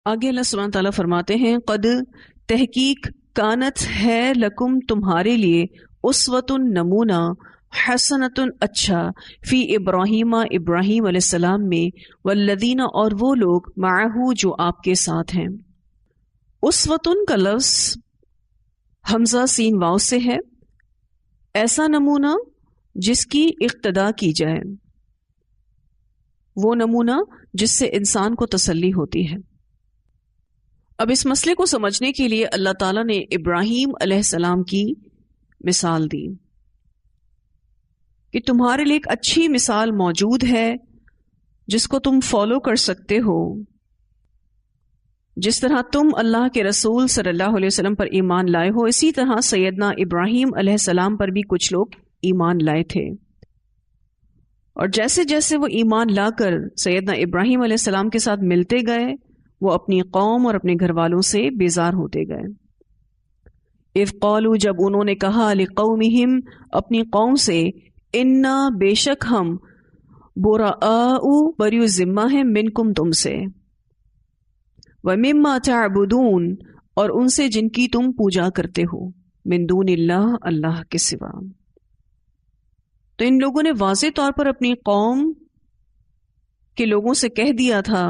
آگے اللہ سبحانہ تعالیٰ فرماتے ہیں قد تحقیق کانت ہے لکم تمہارے لیے اسوۃ نمونہ حسنۃ اچھا فی ابراہیم ابراہیم علیہ السلام میں والذین اور وہ لوگ معہ جو آپ کے ساتھ ہیں. اسوۃ کا لفظ حمزہ سین واو سے ہے. ایسا نمونہ جس کی اقتدا کی جائے، وہ نمونہ جس سے انسان کو تسلی ہوتی ہے. اب اس مسئلے کو سمجھنے کے لیے اللہ تعالیٰ نے ابراہیم علیہ السلام کی مثال دی کہ تمہارے لیے ایک اچھی مثال موجود ہے جس کو تم فالو کر سکتے ہو. جس طرح تم اللہ کے رسول صلی اللہ علیہ وسلم پر ایمان لائے ہو، اسی طرح سیدنا ابراہیم علیہ السلام پر بھی کچھ لوگ ایمان لائے تھے، اور جیسے جیسے وہ ایمان لا کر سیدنا ابراہیم علیہ السلام کے ساتھ ملتے گئے، وہ اپنی قوم اور اپنے گھر والوں سے بیزار ہوتے گئے. اذ قالوا جب انہوں نے کہا لقومہم اپنی قوم سے، انا بے شک ہم براء بری ذمہ ہیں منکم تم سے، ومما تعبدون اور ان سے جن کی تم پوجا کرتے ہو، من دون اللہ اللہ کے سوا. تو ان لوگوں نے واضح طور پر اپنی قوم کے لوگوں سے کہہ دیا تھا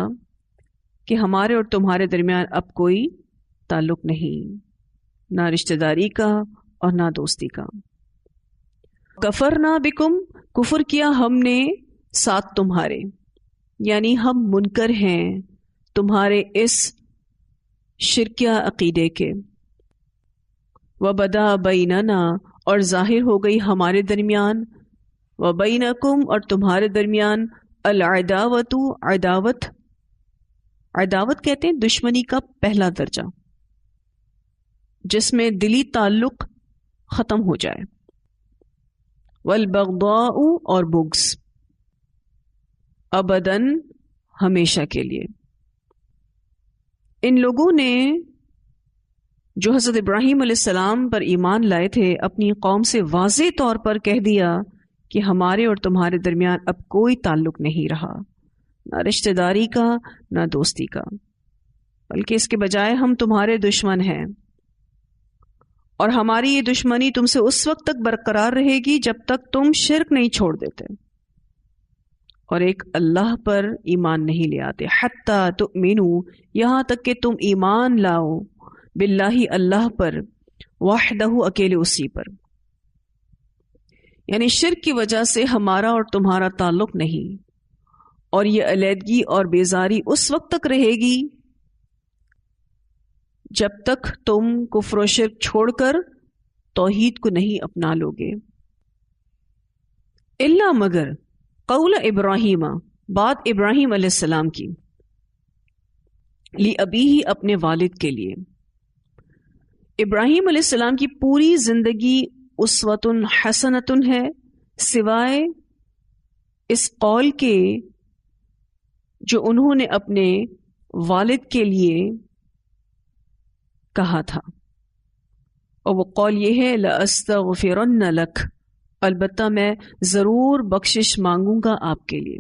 کہ ہمارے اور تمہارے درمیان اب کوئی تعلق نہیں، نہ رشتہ داری کا اور نہ دوستی کا. کفرنا بکم کفر کیا ہم نے ساتھ تمہارے، یعنی ہم منکر ہیں تمہارے اس شرکیہ عقیدے کے. وبدا بیننا اور ظاہر ہو گئی ہمارے درمیان، وبینکم اور تمہارے درمیان، العداوت عداوت. عداوت کہتے ہیں دشمنی کا پہلا درجہ جس میں دلی تعلق ختم ہو جائے. والبغضاء اور بغض، ابداً ہمیشہ کے لیے. ان لوگوں نے جو حضرت ابراہیم علیہ السلام پر ایمان لائے تھے اپنی قوم سے واضح طور پر کہہ دیا کہ ہمارے اور تمہارے درمیان اب کوئی تعلق نہیں رہا، نہ رشتہ داری کا نہ دوستی کا، بلکہ اس کے بجائے ہم تمہارے دشمن ہیں، اور ہماری یہ دشمنی تم سے اس وقت تک برقرار رہے گی جب تک تم شرک نہیں چھوڑ دیتے اور ایک اللہ پر ایمان نہیں لے آتے. حتی تؤمنوا یہاں تک کہ تم ایمان لاؤ، باللہ اللہ پر، وحدہ اکیلے اسی پر. یعنی شرک کی وجہ سے ہمارا اور تمہارا تعلق نہیں، اور یہ علیحدگی اور بیزاری اس وقت تک رہے گی جب تک تم کفر و شرک چھوڑ کر توحید کو نہیں اپنا لو گے. الا مگر قول ابراہیم بات ابراہیم علیہ السلام کی، لی ابیہ اپنے والد کے لیے. ابراہیم علیہ السلام کی پوری زندگی اسوۃ حسنۃ ہے، سوائے اس قول کے جو انہوں نے اپنے والد کے لیے کہا تھا، اور وہ قول یہ ہے لَأَسْتَغْفِرَنَّ لَكَ، البتہ میں ضرور بخشش مانگوں گا آپ کے لیے.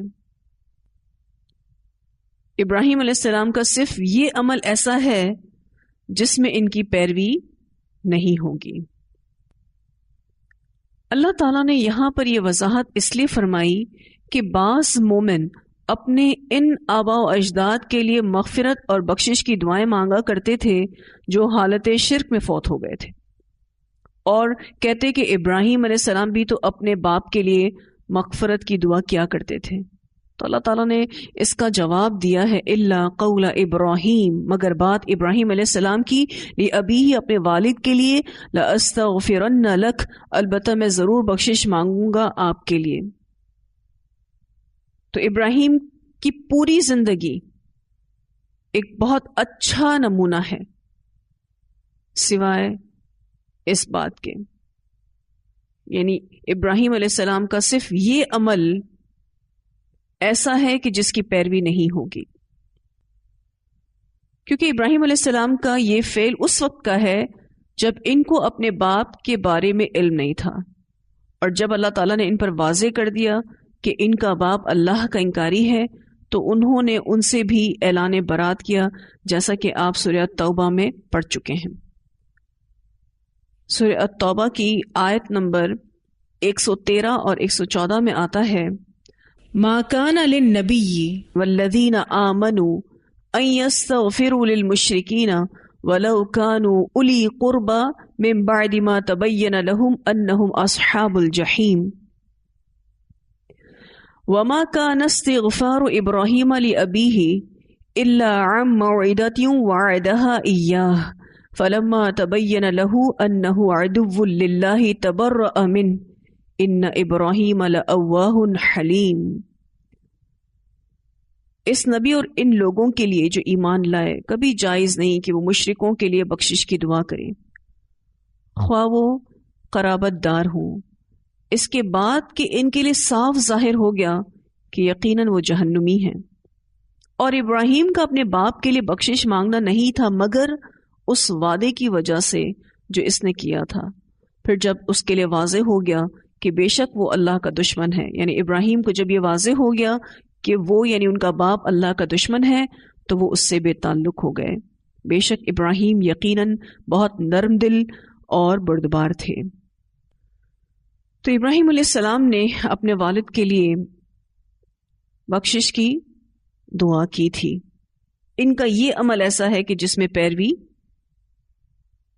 ابراہیم علیہ السلام کا صرف یہ عمل ایسا ہے جس میں ان کی پیروی نہیں ہوگی. اللہ تعالیٰ نے یہاں پر یہ وضاحت اس لیے فرمائی کہ بعض مومن اپنے ان آباء و اجداد کے لیے مغفرت اور بخشش کی دعائیں مانگا کرتے تھے جو حالت شرک میں فوت ہو گئے تھے، اور کہتے کہ ابراہیم علیہ السلام بھی تو اپنے باپ کے لیے مغفرت کی دعا کیا کرتے تھے. تو اللہ تعالیٰ نے اس کا جواب دیا ہے الا قول ابراہیم، مگر بات ابراہیم علیہ السلام کی، لابیہ اپنے والد کے لیے، لاستغفرن لک البتہ میں ضرور بخشش مانگوں گا آپ کے لیے. تو ابراہیم کی پوری زندگی ایک بہت اچھا نمونہ ہے، سوائے اس بات کے، یعنی ابراہیم علیہ السلام کا صرف یہ عمل ایسا ہے کہ جس کی پیروی نہیں ہوگی، کیونکہ ابراہیم علیہ السلام کا یہ فعل اس وقت کا ہے جب ان کو اپنے باپ کے بارے میں علم نہیں تھا، اور جب اللہ تعالیٰ نے ان پر واضح کر دیا کہ ان کا باپ اللہ کا انکاری ہے، تو انہوں نے ان سے بھی اعلان برات کیا، جیسا کہ آپ سورہ توبہ میں پڑھ چکے ہیں۔ سورہ توبہ کی آیت نمبر 113 اور 114 میں آتا ہے، ما کان للنبی والذین آمنوا ان یستغفروا للمشرکین ولو كانوا اولی قربى من بعد ما تبین لهم انهم اصحاب الجحیم وما كان استغفار ابراہیم لأبیہ الا عن موعدة وعدها إياه فلما تبین له انه عدو للہ تبرأ منه ان ابراہیم لأواہ حلیم۔ اس نبی اور ان لوگوں کے لیے جو ایمان لائے کبھی جائز نہیں کہ وہ مشرکوں کے لیے بخشش کی دعا کریں، خواہ وہ قرابت دار ہوں، اس کے بعد کہ ان کے لیے صاف ظاہر ہو گیا کہ یقیناً وہ جہنمی ہیں۔ اور ابراہیم کا اپنے باپ کے لیے بخشش مانگنا نہیں تھا مگر اس وعدے کی وجہ سے جو اس نے کیا تھا۔ پھر جب اس کے لیے واضح ہو گیا کہ بے شک وہ اللہ کا دشمن ہے، یعنی ابراہیم کو جب یہ واضح ہو گیا کہ وہ یعنی ان کا باپ اللہ کا دشمن ہے، تو وہ اس سے بے تعلق ہو گئے۔ بے شک ابراہیم یقیناً بہت نرم دل اور بردبار تھے۔ تو ابراہیم علیہ السلام نے اپنے والد کے لیے بخشش کی دعا کی تھی۔ ان کا یہ عمل ایسا ہے کہ جس میں پیروی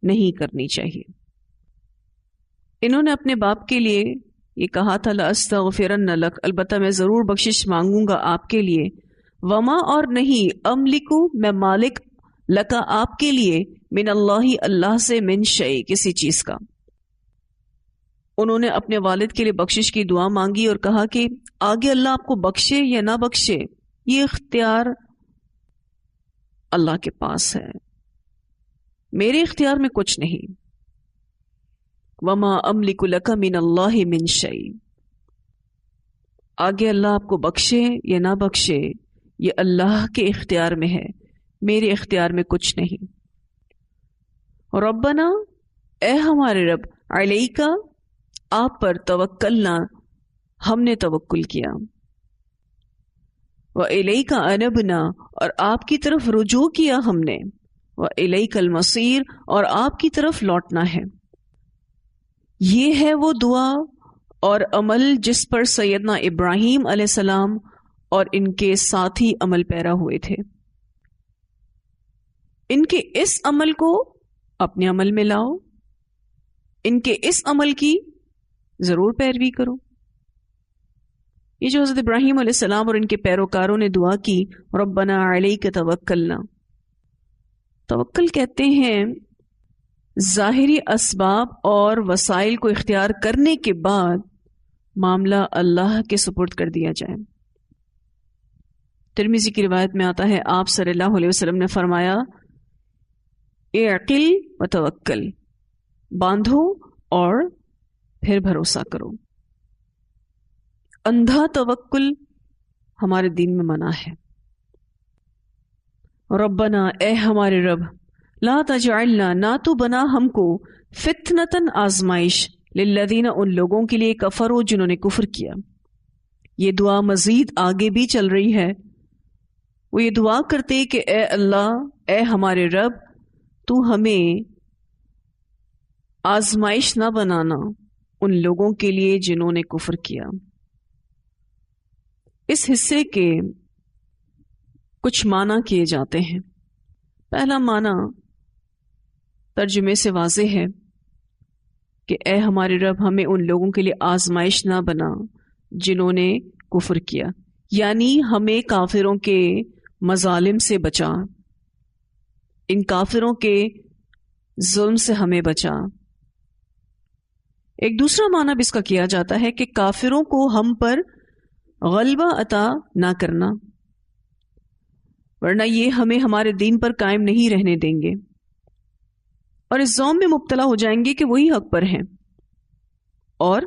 نہیں کرنی چاہیے۔ انہوں نے اپنے باپ کے لیے یہ کہا تھا لَأَسْتَغْفِرَنَّ لَكَ، البتہ میں ضرور بخشش مانگوں گا آپ کے لیے، وما اور نہیں، املکو میں مالک، لکا آپ کے لیے، من اللہ اللہ سے، من شیء کسی چیز کا۔ انہوں نے اپنے والد کے لیے بخشش کی دعا مانگی اور کہا کہ آگے اللہ آپ کو بخشے یا نہ بخشے یہ اختیار اللہ کے پاس ہے، میرے اختیار میں کچھ نہیں۔ وما املک لک من اللہ من شیء، آگے اللہ آپ کو بخشے یا نہ بخشے یہ اللہ کے اختیار میں ہے، میرے اختیار میں کچھ نہیں۔ ربنا، اے ہمارے رب، علیکا، آپ پر، توکلنا، ہم نے توکل کیا، وَإِلَيْكَ أَنَبْنَا، اور آپ کی طرف رجوع کیا ہم نے، وَإِلَيْكَ الْمَصِيرُ، اور آپ کی طرف لوٹنا ہے۔ یہ ہے وہ دعا اور عمل جس پر سیدنا ابراہیم علیہ السلام اور ان کے ساتھی عمل پیرا ہوئے تھے۔ ان کے اس عمل کو اپنے عمل میں لاؤ، ان کے اس عمل کی ضرور پیروی کرو۔ یہ جو حضرت ابراہیم علیہ السلام اور ان کے پیروکاروں نے دعا کی، ربنا علیک توکلنا، توکل کہتے ہیں ظاہری اسباب اور وسائل کو اختیار کرنے کے بعد معاملہ اللہ کے سپرد کر دیا جائے۔ ترمذی کی روایت میں آتا ہے، آپ صلی اللہ علیہ وسلم نے فرمایا، اعقل وتوکل، باندھو اور پھر بھروسہ کرو۔ اندھا توکل ہمارے دین میں منع ہے۔ ربنا، اے ہمارے رب، لا تجعلنا، نہ تو بنا ہم کو، فتنتن، آزمائش، للذین، ان لوگوں کے لیے، کفروا، جنہوں نے کفر کیا۔ یہ دعا مزید آگے بھی چل رہی ہے۔ وہ یہ دعا کرتے کہ اے اللہ، اے ہمارے رب، تو ہمیں آزمائش نہ بنانا ان لوگوں کے لیے جنہوں نے کفر کیا۔ اس حصے کے کچھ معنی کیے جاتے ہیں۔ پہلا معنی ترجمے سے واضح ہے کہ اے ہمارے رب، ہمیں ان لوگوں کے لیے آزمائش نہ بنا جنہوں نے کفر کیا، یعنی ہمیں کافروں کے مظالم سے بچا، ان کافروں کے ظلم سے ہمیں بچا۔ ایک دوسرا معنی بھی اس کا کیا جاتا ہے کہ کافروں کو ہم پر غلبہ عطا نہ کرنا، ورنہ یہ ہمیں ہمارے دین پر قائم نہیں رہنے دیں گے اور اس زوم میں مبتلا ہو جائیں گے کہ وہی حق پر ہیں اور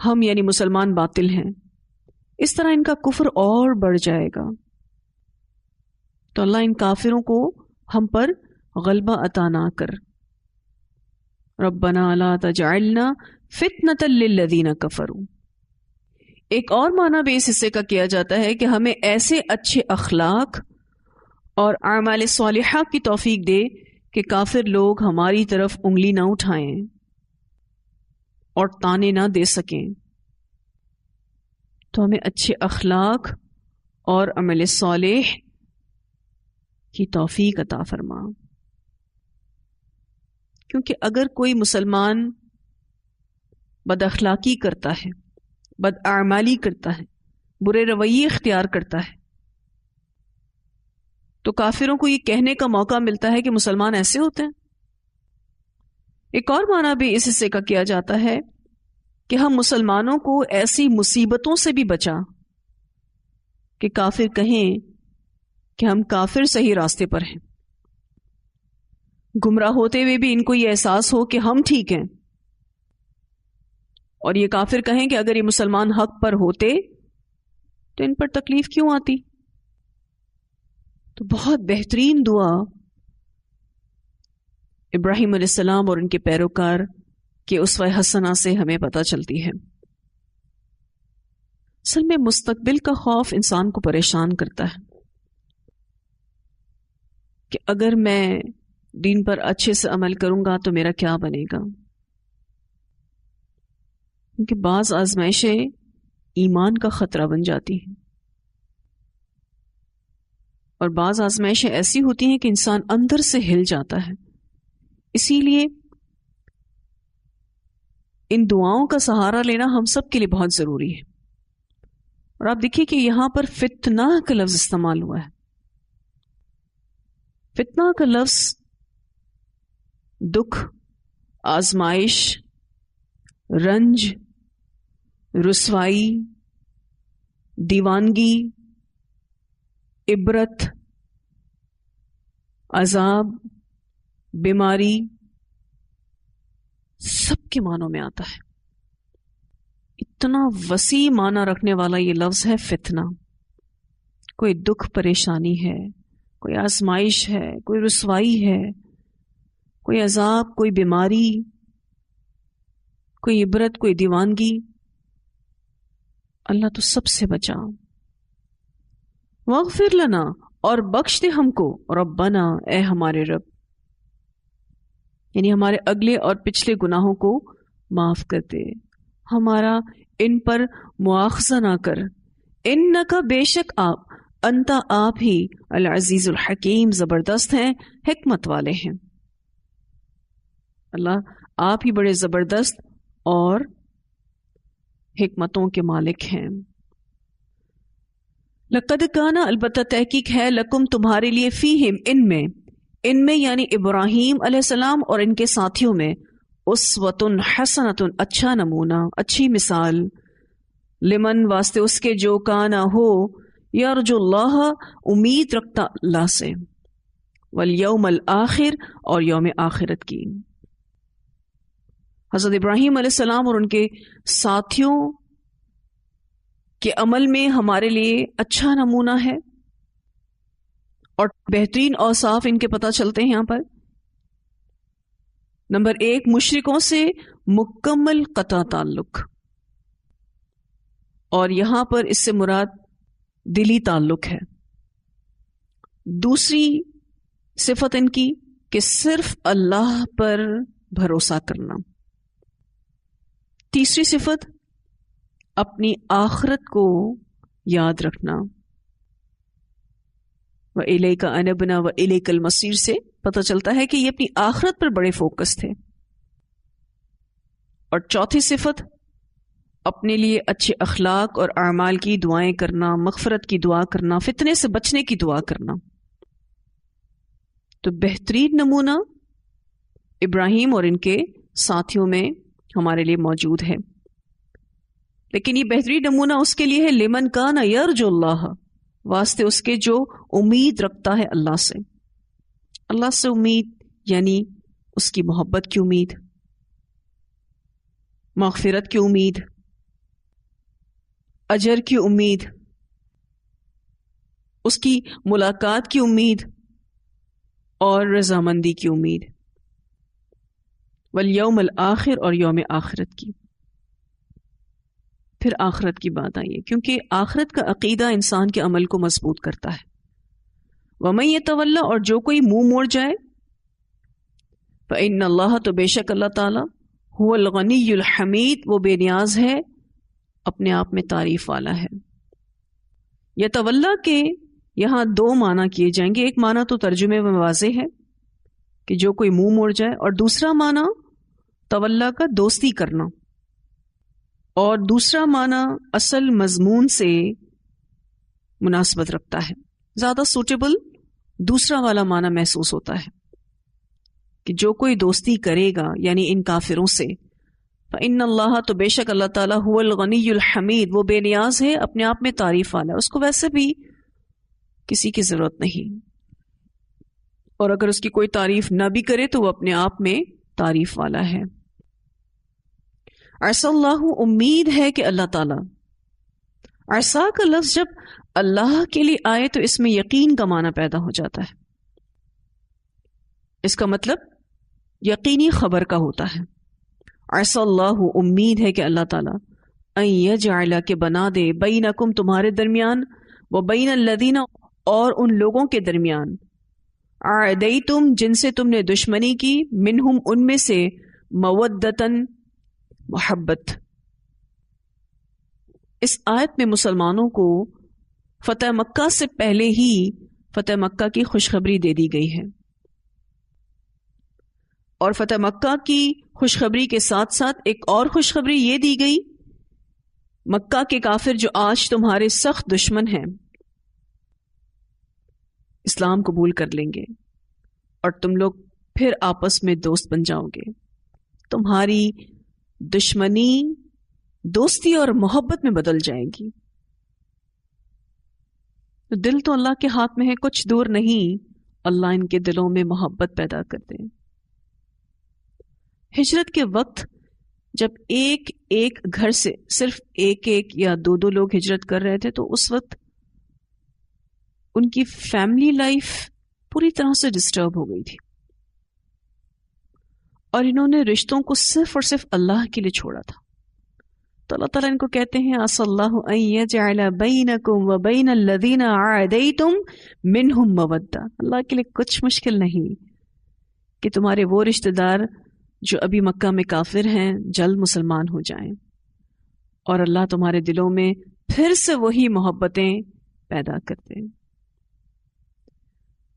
ہم یعنی مسلمان باطل ہیں۔ اس طرح ان کا کفر اور بڑھ جائے گا۔ تو اللہ ان کافروں کو ہم پر غلبہ عطا نہ کر۔ ربنا لا تجعلنا فتنة للذین کفروا ایک اور معنی بھی اس حصے کا کیا جاتا ہے کہ ہمیں ایسے اچھے اخلاق اور اعمال صالحہ کی توفیق دے کہ کافر لوگ ہماری طرف انگلی نہ اٹھائیں اور تانے نہ دے سکیں. تو ہمیں اچھے اخلاق اور عمل صالح کی توفیق عطا فرما. کیونکہ اگر کوئی مسلمان بد اخلاقی کرتا ہے، بد اعمالی کرتا ہے، برے رویے اختیار کرتا ہے، تو کافروں کو یہ کہنے کا موقع ملتا ہے کہ مسلمان ایسے ہوتے ہیں. ایک اور معنی بھی اس حصے کا کیا جاتا ہے کہ ہم مسلمانوں کو ایسی مصیبتوں سے بھی بچا کہ کافر کہیں کہ ہم کافر صحیح راستے پر ہیں، گمراہ ہوتے ہوئے بھی ان کو یہ احساس ہو کہ ہم ٹھیک ہیں، اور یہ کافر کہیں کہ اگر یہ مسلمان حق پر ہوتے تو ان پر تکلیف کیوں آتی. تو بہت بہترین دعا ابراہیم علیہ السلام اور ان کے پیروکار کے اسوہ حسنہ سے ہمیں پتہ چلتی ہے. اصل میں مستقبل کا خوف انسان کو پریشان کرتا ہے کہ اگر میں دین پر اچھے سے عمل کروں گا تو میرا کیا بنے گا. کیونکہ بعض آزمائشیں ایمان کا خطرہ بن جاتی ہیں، اور بعض آزمائشیں ایسی ہوتی ہیں کہ انسان اندر سے ہل جاتا ہے. اسی لیے ان دعاؤں کا سہارا لینا ہم سب کے لیے بہت ضروری ہے. اور آپ دیکھیے کہ یہاں پر فتنہ کا لفظ استعمال ہوا ہے. فتنہ کا لفظ دکھ، آزمائش، رنج، رسوائی، دیوانگی، عبرت، عذاب، بیماری، سب کے معنوں میں آتا ہے. اتنا وسیع معنی رکھنے والا یہ لفظ ہے فتنہ. کوئی دکھ پریشانی ہے، کوئی آزمائش ہے، کوئی رسوائی ہے، کوئی عذاب، کوئی بیماری، کوئی عبرت، کوئی دیوانگی، اللہ تو سب سے بچا. واغفر لنا، اور بخش دے ہم کو، ربنا، اے ہمارے رب، یعنی ہمارے اگلے اور پچھلے گناہوں کو معاف کر دے، ہمارا ان پر مواخذہ نہ کر. انکا، بے شک آپ، انتا، آپ ہی، العزیز الحکیم، زبردست ہیں، حکمت والے ہیں. اللہ آپ ہی بڑے زبردست اور حکمتوں کے مالک ہیں. لقد کان، البتہ تحقیق ہے، لکم، تمہارے لیے، فیہم، ان میں یعنی ابراہیم علیہ السلام اور ان کے ساتھیوں میں، اسوۃ حسنۃ، اچھا نمونہ، اچھی مثال، لمن، واسطے اس کے جو کانا ہو، یرجو اللہ، امید رکھتا اللہ سے، والیوم الآخر، اور یوم آخرت کی. حضرت ابراہیم علیہ السلام اور ان کے ساتھیوں کے عمل میں ہمارے لیے اچھا نمونہ ہے، اور بہترین اوصاف ان کے پتہ چلتے ہیں یہاں پر. نمبر 1، مشرکوں سے مکمل قطع تعلق، اور یہاں پر اس سے مراد دلی تعلق ہے. دوسری صفت ان کی کہ صرف اللہ پر بھروسہ کرنا. تیسری صفت اپنی آخرت کو یاد رکھنا. وَإِلَيْكَ أَنَبْنَا وَإِلَيْكَ الْمَصِيرُ سے پتہ چلتا ہے کہ یہ اپنی آخرت پر بڑے فوکس تھے. اور چوتھی صفت اپنے لیے اچھے اخلاق اور اعمال کی دعائیں کرنا، مغفرت کی دعا کرنا، فتنے سے بچنے کی دعا کرنا. تو بہترین نمونہ ابراہیم اور ان کے ساتھیوں میں ہمارے لیے موجود ہے. لیکن یہ بہترین نمونہ اس کے لیے ہے لمن کان یرجو اللہ، واسطے اس کے جو امید رکھتا ہے اللہ سے. اللہ سے امید یعنی اس کی محبت کی امید، مغفرت کی امید، اجر کی امید، اس کی ملاقات کی امید، اور رضامندی کی امید، والیوم الآخر، اور یوم آخرت کی. پھر آخرت کی بات آئی ہے، کیونکہ آخرت کا عقیدہ انسان کے عمل کو مضبوط کرتا ہے۔ وَمَن يَتَوَلَّ، اور جو کوئی منہ موڑ جائے، فَإِنَّ اللَّهَ، تو بے شک اللہ تعالیٰ، هُوَ الْغَنِيُّ الْحَمِيدُ، وہ بے نیاز ہے، اپنے آپ میں تعریف والا ہے۔ یتولا کے یہاں دو معنی کیے جائیں گے، ایک معنی تو ترجمے میں واضح ہے کہ جو کوئی منہ موڑ جائے، اور دوسرا معنی تولا کا دوستی کرنا، اور دوسرا معنی اصل مضمون سے مناسبت رکھتا ہے، زیادہ سوٹیبل دوسرا والا معنی محسوس ہوتا ہے کہ جو کوئی دوستی کرے گا یعنی ان کافروں سے، فَإِنَّ اللَّهَ، تو بے شک اللہ تعالیٰ، هُوَ الْغَنِيُّ الْحَمِيدُ، وہ بے نیاز ہے، اپنے آپ میں تعریف والا ہے، اس کو ویسے بھی کسی کی ضرورت نہیں، اور اگر اس کی کوئی تعریف نہ بھی کرے تو وہ اپنے آپ میں تعریف والا ہے۔ عسى اللہ، امید ہے کہ اللہ تعالیٰ، عسى کا لفظ جب اللہ کے لیے آئے تو اس میں یقین کا معنی پیدا ہو جاتا ہے، اس کا مطلب یقینی خبر کا ہوتا ہے۔ عسى اللہ، امید ہے کہ اللہ تعالیٰ، ان یجعل، کہ بنا دے، بینکم، تمہارے درمیان، وبین الذین، اور ان لوگوں کے درمیان، عادیتم، جن سے تم نے دشمنی کی، منہم، ان میں سے، مودتن، محبت۔ اس آیت میں مسلمانوں کو فتح مکہ سے پہلے ہی فتح مکہ کی خوشخبری دے دی گئی ہے، اور فتح مکہ کی خوشخبری کے ساتھ ساتھ ایک اور خوشخبری یہ دی گئی، مکہ کے کافر جو آج تمہارے سخت دشمن ہیں، اسلام قبول کر لیں گے اور تم لوگ پھر آپس میں دوست بن جاؤ گے، تمہاری دشمنی دوستی اور محبت میں بدل جائے گی۔ دل تو اللہ کے ہاتھ میں ہے، کچھ دور نہیں اللہ ان کے دلوں میں محبت پیدا کر دے۔ ہجرت کے وقت جب ایک ایک گھر سے صرف ایک ایک یا دو دو لوگ ہجرت کر رہے تھے، تو اس وقت ان کی فیملی لائف پوری طرح سے ڈسٹرب ہو گئی تھی، اور انہوں نے رشتوں کو صرف اور صرف اللہ کے لیے چھوڑا تھا۔ تو اللہ تعالیٰ ان کو کہتے ہیں، عسى اللہ ان یجعل بینکم وبین الذین عادیتم منہم مودہ، اللہ کے لیے کچھ مشکل نہیں کہ تمہارے وہ رشتہ دار جو ابھی مکہ میں کافر ہیں جلد مسلمان ہو جائیں، اور اللہ تمہارے دلوں میں پھر سے وہی محبتیں پیدا کرتے ہیں۔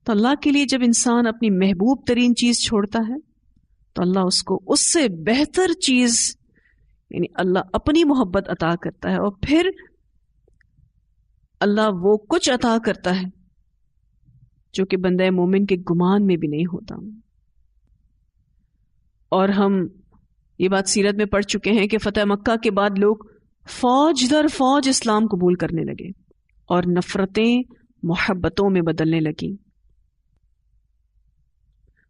تو اللہ کے لیے جب انسان اپنی محبوب ترین چیز چھوڑتا ہے تو اللہ اس کو اس سے بہتر چیز، یعنی اللہ اپنی محبت عطا کرتا ہے، اور پھر اللہ وہ کچھ عطا کرتا ہے جو کہ بندہ مومن کے گمان میں بھی نہیں ہوتا۔ اور ہم یہ بات سیرت میں پڑھ چکے ہیں کہ فتح مکہ کے بعد لوگ فوج در فوج اسلام قبول کرنے لگے، اور نفرتیں محبتوں میں بدلنے لگیں۔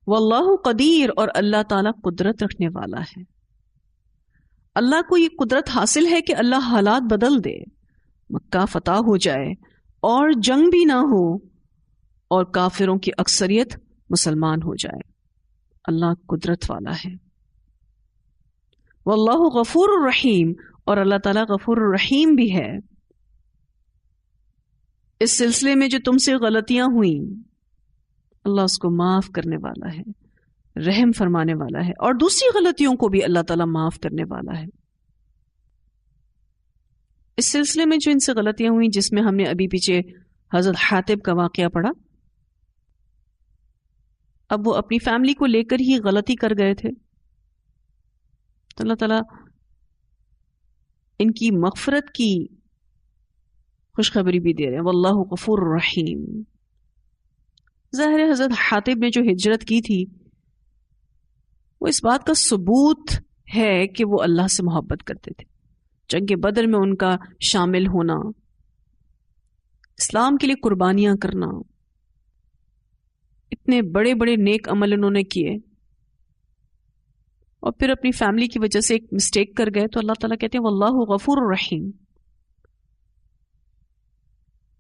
واللہ قدیر، اور اللہ تعالیٰ قدرت رکھنے والا ہے۔ اللہ کو یہ قدرت حاصل ہے کہ اللہ حالات بدل دے، مکہ فتح ہو جائے اور جنگ بھی نہ ہو، اور کافروں کی اکثریت مسلمان ہو جائے۔ اللہ قدرت والا ہے۔ واللہ غفور الرحیم، اور اللہ تعالیٰ غفور الرحیم بھی ہے۔ اس سلسلے میں جو تم سے غلطیاں ہوئیں، اللہ اس کو معاف کرنے والا ہے، رحم فرمانے والا ہے، اور دوسری غلطیوں کو بھی اللہ تعالیٰ معاف کرنے والا ہے۔ اس سلسلے میں جو ان سے غلطیاں ہوئیں، جس میں ہم نے ابھی پیچھے حضرت حاتب کا واقعہ پڑھا، اب وہ اپنی فیملی کو لے کر ہی غلطی کر گئے تھے، تو اللہ تعالیٰ ان کی مغفرت کی خوشخبری بھی دے رہے ہیں، واللہ غفور الرحیم۔ ظاہر ہے حضرت حاتب نے جو ہجرت کی تھی وہ اس بات کا ثبوت ہے کہ وہ اللہ سے محبت کرتے تھے۔ جنگ بدر میں ان کا شامل ہونا، اسلام کے لیے قربانیاں کرنا، اتنے بڑے بڑے نیک عمل انہوں نے کیے، اور پھر اپنی فیملی کی وجہ سے ایک مسٹیک کر گئے، تو اللہ تعالیٰ کہتے ہیں واللہ غفور الرحیم۔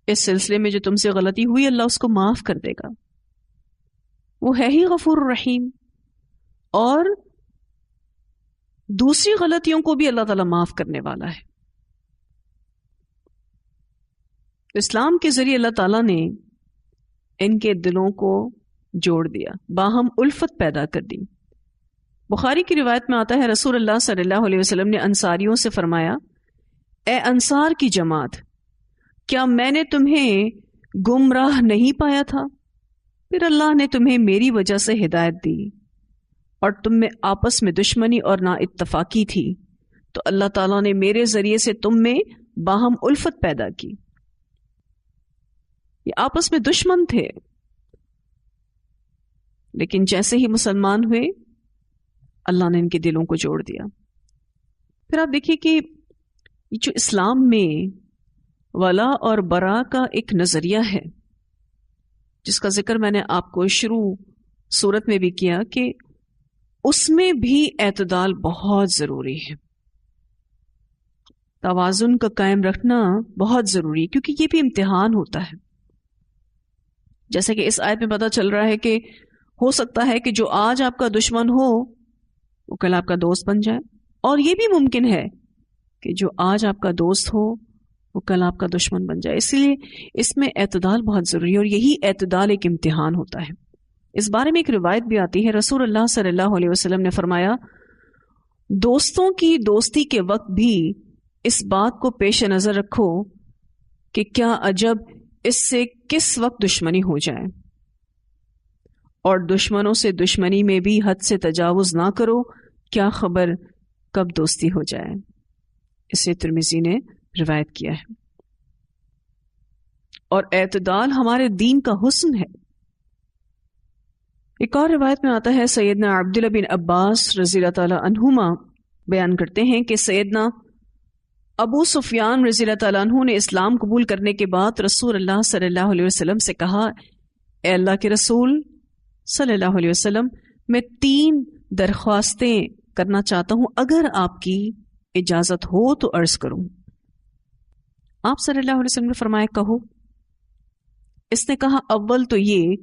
اس سلسلے میں جو تم سے غلطی ہوئی اللہ اس کو معاف کر دے گا، وہ ہے ہی غفور الرحیم، اور دوسری غلطیوں کو بھی اللہ تعالیٰ معاف کرنے والا ہے۔ اسلام کے ذریعے اللہ تعالیٰ نے ان کے دلوں کو جوڑ دیا، باہم الفت پیدا کر دی۔ بخاری کی روایت میں آتا ہے رسول اللہ صلی اللہ علیہ وسلم نے انصاریوں سے فرمایا، اے انصار کی جماعت، کیا میں نے تمہیں گمراہ نہیں پایا تھا؟ پھر اللہ نے تمہیں میری وجہ سے ہدایت دی اور تم میں آپس میں دشمنی اور نا اتفاقی تھی، تو اللہ تعالیٰ نے میرے ذریعے سے تم میں باہم الفت پیدا کی۔ یہ آپس میں دشمن تھے، لیکن جیسے ہی مسلمان ہوئے اللہ نے ان کے دلوں کو جوڑ دیا۔ پھر آپ دیکھیے کہ یہ جو اسلام میں ولا اور برا کا ایک نظریہ ہے، جس کا ذکر میں نے آپ کو شروع صورت میں بھی کیا، کہ اس میں بھی اعتدال بہت ضروری ہے، توازن کا قائم رکھنا بہت ضروری ہے، کیونکہ یہ بھی امتحان ہوتا ہے۔ جیسے کہ اس آیت میں پتہ چل رہا ہے کہ ہو سکتا ہے کہ جو آج آپ کا دشمن ہو وہ کل آپ کا دوست بن جائے، اور یہ بھی ممکن ہے کہ جو آج آپ کا دوست ہو وہ کل آپ کا دشمن بن جائے۔ اسی لیے اس میں اعتدال بہت ضروری ہے، اور یہی اعتدال ایک امتحان ہوتا ہے۔ اس بارے میں ایک روایت بھی آتی ہے، رسول اللہ صلی اللہ علیہ وسلم نے فرمایا، دوستوں کی دوستی کے وقت بھی اس بات کو پیش نظر رکھو کہ کیا عجب اس سے کس وقت دشمنی ہو جائے، اور دشمنوں سے دشمنی میں بھی حد سے تجاوز نہ کرو، کیا خبر کب دوستی ہو جائے۔ اسے ترمذی نے روایت کیا ہے۔ اور اعتدال ہمارے دین کا حسن ہے۔ ایک اور روایت میں آتا ہے، سیدنا عبداللہ بن عباس رضی اللہ تعالی عنہما بیان کرتے ہیں کہ سیدنا ابو سفیان رضی اللہ تعالیٰ عنہ نے اسلام قبول کرنے کے بعد رسول اللہ صلی اللہ علیہ وسلم سے کہا، اے اللہ کے رسول صلی اللہ علیہ وسلم، میں 3 درخواستیں کرنا چاہتا ہوں، اگر آپ کی اجازت ہو تو عرض کروں۔ آپ صلی اللہ علیہ وسلم نے فرمایا، کہو۔ اس نے کہا، اول تو یہ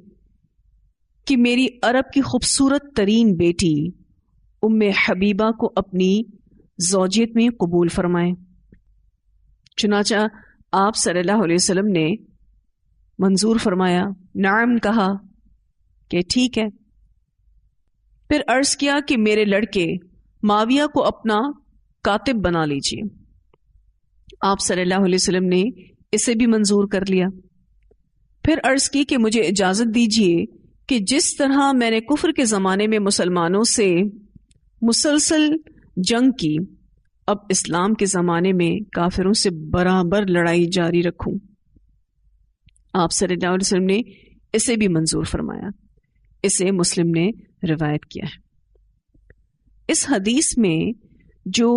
کہ میری عرب کی خوبصورت ترین بیٹی ام حبیبہ کو اپنی زوجیت میں قبول فرمائیں۔ چنانچہ آپ صلی اللہ علیہ وسلم نے منظور فرمایا، نعم کہا کہ ٹھیک ہے۔ پھر عرض کیا کہ میرے لڑکے معاویہ کو اپنا کاتب بنا لیجیے۔ آپ صلی اللہ علیہ وسلم نے اسے بھی منظور کر لیا۔ پھر عرض کی کہ مجھے اجازت دیجیے کہ جس طرح میں نے کفر کے زمانے میں مسلمانوں سے مسلسل جنگ کی، اب اسلام کے زمانے میں کافروں سے برابر لڑائی جاری رکھوں۔ آپ صلی اللہ علیہ وسلم نے اسے بھی منظور فرمایا۔ اسے مسلم نے روایت کیا ہے۔ اس حدیث میں جو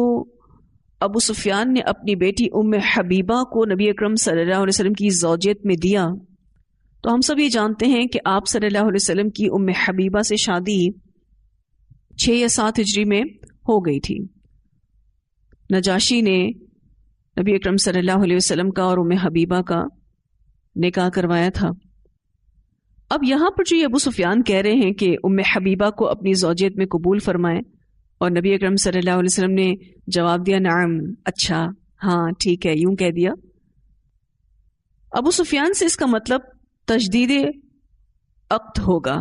ابو سفیان نے اپنی بیٹی ام حبیبہ کو نبی اکرم صلی اللہ علیہ وسلم کی زوجیت میں دیا، تو ہم سب یہ جانتے ہیں کہ آپ صلی اللہ علیہ وسلم کی ام حبیبہ سے شادی 6 یا 7 ہجری میں ہو گئی تھی۔ نجاشی نے نبی اکرم صلی اللہ علیہ وسلم کا اور ام حبیبہ کا نکاح کروایا تھا۔ اب یہاں پر جو یہ ابو سفیان کہہ رہے ہیں کہ ام حبیبہ کو اپنی زوجیت میں قبول فرمائیں، اور نبی اکرم صلی اللہ علیہ وسلم نے جواب دیا، نعم، اچھا، ہاں ٹھیک ہے، یوں کہہ دیا۔ ابو سفیان سے اس کا مطلب تجدید عقد ہوگا،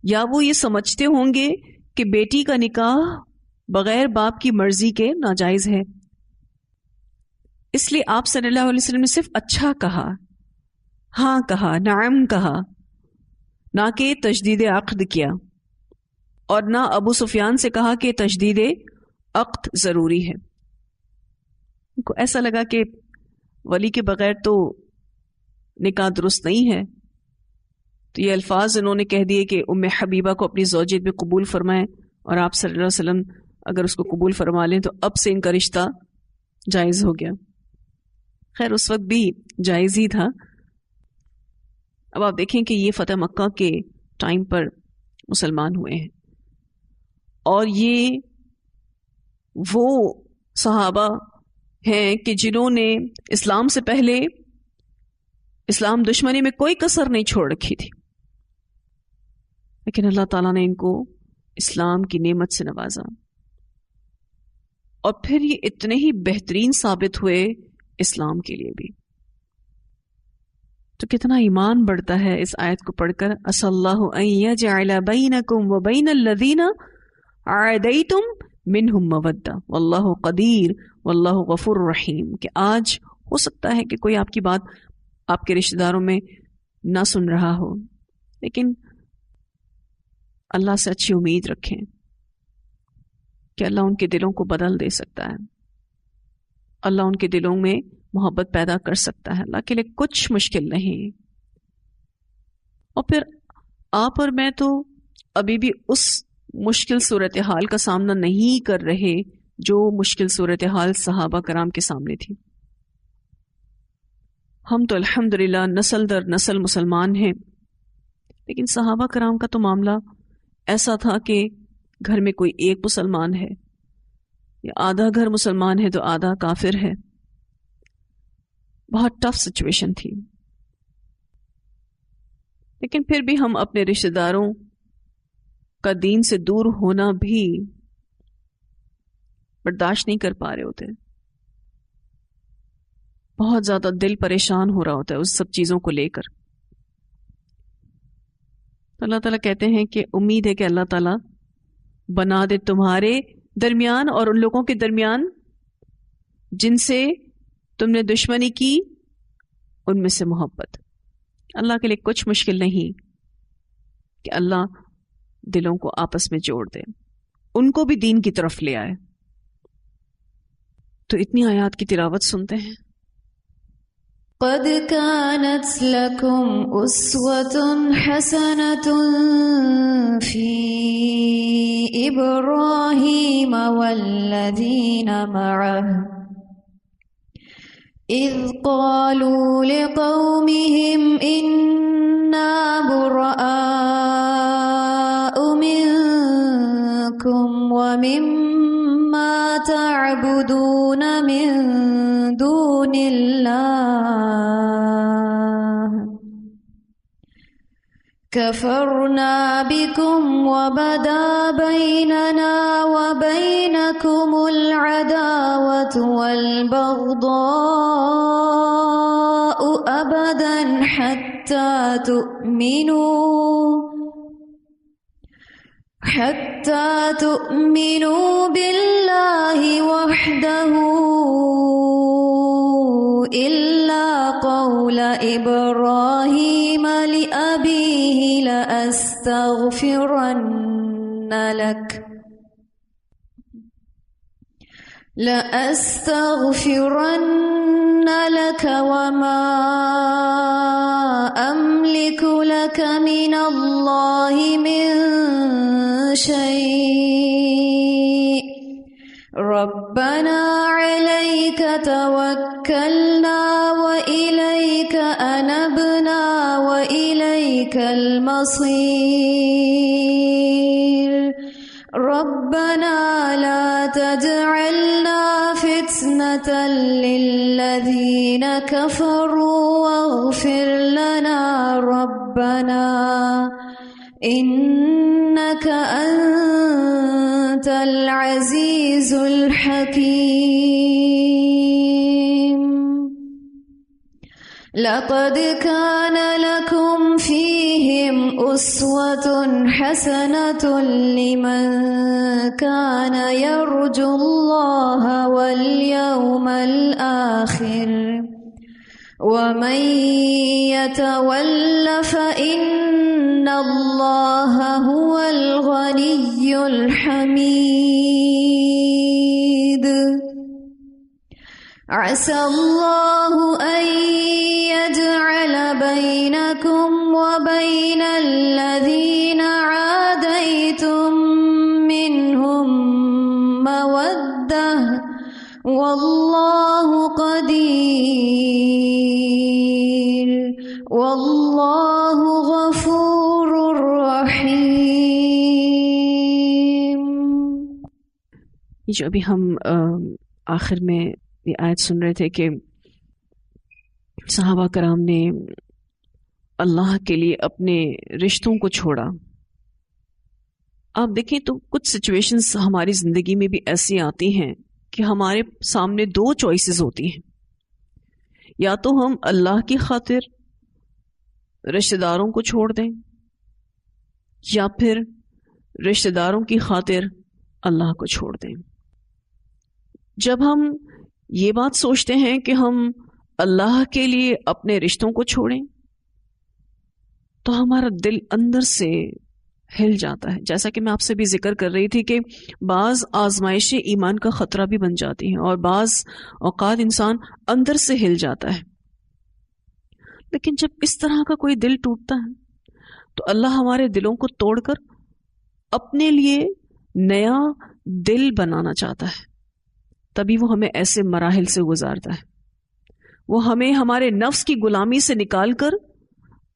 یا وہ یہ سمجھتے ہوں گے کہ بیٹی کا نکاح بغیر باپ کی مرضی کے ناجائز ہے، اس لیے آپ صلی اللہ علیہ وسلم نے صرف اچھا کہا، ہاں کہا، نعم کہا، نہ کہ تجدید عقد کیا، اور نہ ابو سفیان سے کہا کہ تجدید عقد ضروری ہے۔ ان کو ایسا لگا کہ ولی کے بغیر تو نکاح درست نہیں ہے، تو یہ الفاظ انہوں نے کہہ دیے کہ ام حبیبہ کو اپنی زوجیت میں قبول فرمائیں، اور آپ صلی اللہ علیہ وسلم اگر اس کو قبول فرما لیں تو اب سے ان کا رشتہ جائز ہو گیا۔ خیر اس وقت بھی جائز ہی تھا۔ اب آپ دیکھیں کہ یہ فتح مکہ کے ٹائم پر مسلمان ہوئے ہیں، اور یہ وہ صحابہ ہیں کہ جنہوں نے اسلام سے پہلے اسلام دشمنی میں کوئی کسر نہیں چھوڑ رکھی تھی، لیکن اللہ تعالیٰ نے ان کو اسلام کی نعمت سے نوازا، اور پھر یہ اتنے ہی بہترین ثابت ہوئے اسلام کے لیے بھی۔ تو کتنا ایمان بڑھتا ہے اس آیت کو پڑھ کر. عسى الله ان يجعل بينكم وبين الذين عاديتم منهم مودة والله قدير والله غفور رحیم. کہ آج ہو سکتا ہے کہ کوئی آپ کی بات آپ کے رشتہ داروں میں نہ سن رہا ہو، لیکن اللہ سے اچھی امید رکھیں کہ اللہ ان کے دلوں کو بدل دے سکتا ہے، اللہ ان کے دلوں میں محبت پیدا کر سکتا ہے. اللہ کے لیے کچھ مشکل نہیں. اور پھر آپ اور میں تو ابھی بھی اس مشکل صورتحال کا سامنا نہیں کر رہے جو مشکل صورتحال صحابہ کرام کے سامنے تھی. ہم تو الحمدللہ نسل در نسل مسلمان ہیں، لیکن صحابہ کرام کا تو معاملہ ایسا تھا کہ گھر میں کوئی ایک مسلمان ہے یا آدھا گھر مسلمان ہے تو آدھا کافر ہے. بہت ٹف سچویشن تھی. لیکن پھر بھی ہم اپنے رشتہ داروں کا دین سے دور ہونا بھی برداشت نہیں کر پا رہے ہوتے. بہت زیادہ دل پریشان ہو رہا ہوتا ہے اس سب چیزوں کو لے کر. تو اللہ تعالیٰ کہتے ہیں کہ امید ہے کہ اللہ تعالیٰ بنا دے تمہارے درمیان اور ان لوگوں کے درمیان جن سے تم نے دشمنی کی ان میں سے محبت. اللہ کے لیے کچھ مشکل نہیں کہ اللہ دلوں کو آپس میں جوڑ دے، ان کو بھی دین کی طرف لے آئے. تو اتنی آیات کی تلاوت سنتے ہیں. قد كانت لكم أسوة حسنة في إبراهيم والذين معه إذ قالوا لقومهم إنا براء منكم ومما تعبدون من دون الله كفرنا بكم وبدا بيننا وبينكم العداوة والبغضاء أبدا حتى تؤمنوا بالله وحده إلا قول إبراهيم لأبيه لأستغفرن لك وما أملك لك من الله من شيء ربنا عليك توكلنا وإليك أنبنا وإليك المصير ربنا لا تجعلنا فتنة للذين كفروا واغفر لنا ربنا إنك أنت العزيز الحكيم لقد كان لكم فيهم أسوة حسنة لمن كان يرجو الله واليوم الآخر ومن يتول فإن الله هو الغني الحميد عسى الله أن يجعل بينكم وبين الذين عاديتم منهم مودة والله قدير والله غفور رحيم. جو ابھی ہم آخر میں یہ آیت سن رہے تھے کہ صحابہ کرام نے اللہ کے لیے اپنے رشتوں کو چھوڑا. آپ دیکھیں تو کچھ سچویشنز ہماری زندگی میں بھی ایسی آتی ہیں کہ ہمارے سامنے دو چوائسز ہوتی ہیں. یا تو ہم اللہ کی خاطر رشتہ داروں کو چھوڑ دیں یا پھر رشتہ داروں کی خاطر اللہ کو چھوڑ دیں. جب ہم یہ بات سوچتے ہیں کہ ہم اللہ کے لیے اپنے رشتوں کو چھوڑیں تو ہمارا دل اندر سے ہل جاتا ہے. جیسا کہ میں آپ سے بھی ذکر کر رہی تھی کہ بعض آزمائشیں ایمان کا خطرہ بھی بن جاتی ہیں اور بعض اوقات انسان اندر سے ہل جاتا ہے. لیکن جب اس طرح کا کوئی دل ٹوٹتا ہے تو اللہ ہمارے دلوں کو توڑ کر اپنے لیے نیا دل بنانا چاہتا ہے. تبھی وہ ہمیں ایسے مراحل سے گزارتا ہے. وہ ہمیں ہمارے نفس کی غلامی سے نکال کر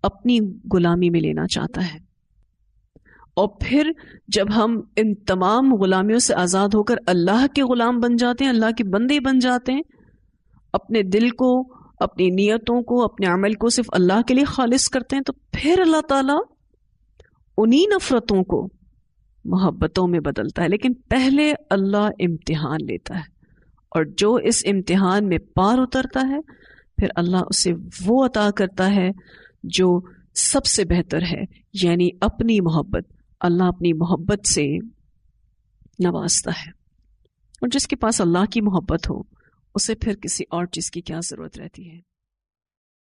اپنی غلامی میں لینا چاہتا ہے. اور پھر جب ہم ان تمام غلامیوں سے آزاد ہو کر اللہ کے غلام بن جاتے ہیں، اللہ کے بندے بن جاتے ہیں، اپنے دل کو، اپنی نیتوں کو، اپنے عمل کو صرف اللہ کے لیے خالص کرتے ہیں، تو پھر اللہ تعالیٰ انہی نفرتوں کو محبتوں میں بدلتا ہے. لیکن پہلے اللہ امتحان لیتا ہے، اور جو اس امتحان میں پار اترتا ہے پھر اللہ اسے وہ عطا کرتا ہے جو سب سے بہتر ہے، یعنی اپنی محبت. اللہ اپنی محبت سے نوازتا ہے، اور جس کے پاس اللہ کی محبت ہو اسے پھر کسی اور چیز کی کیا ضرورت رہتی ہے.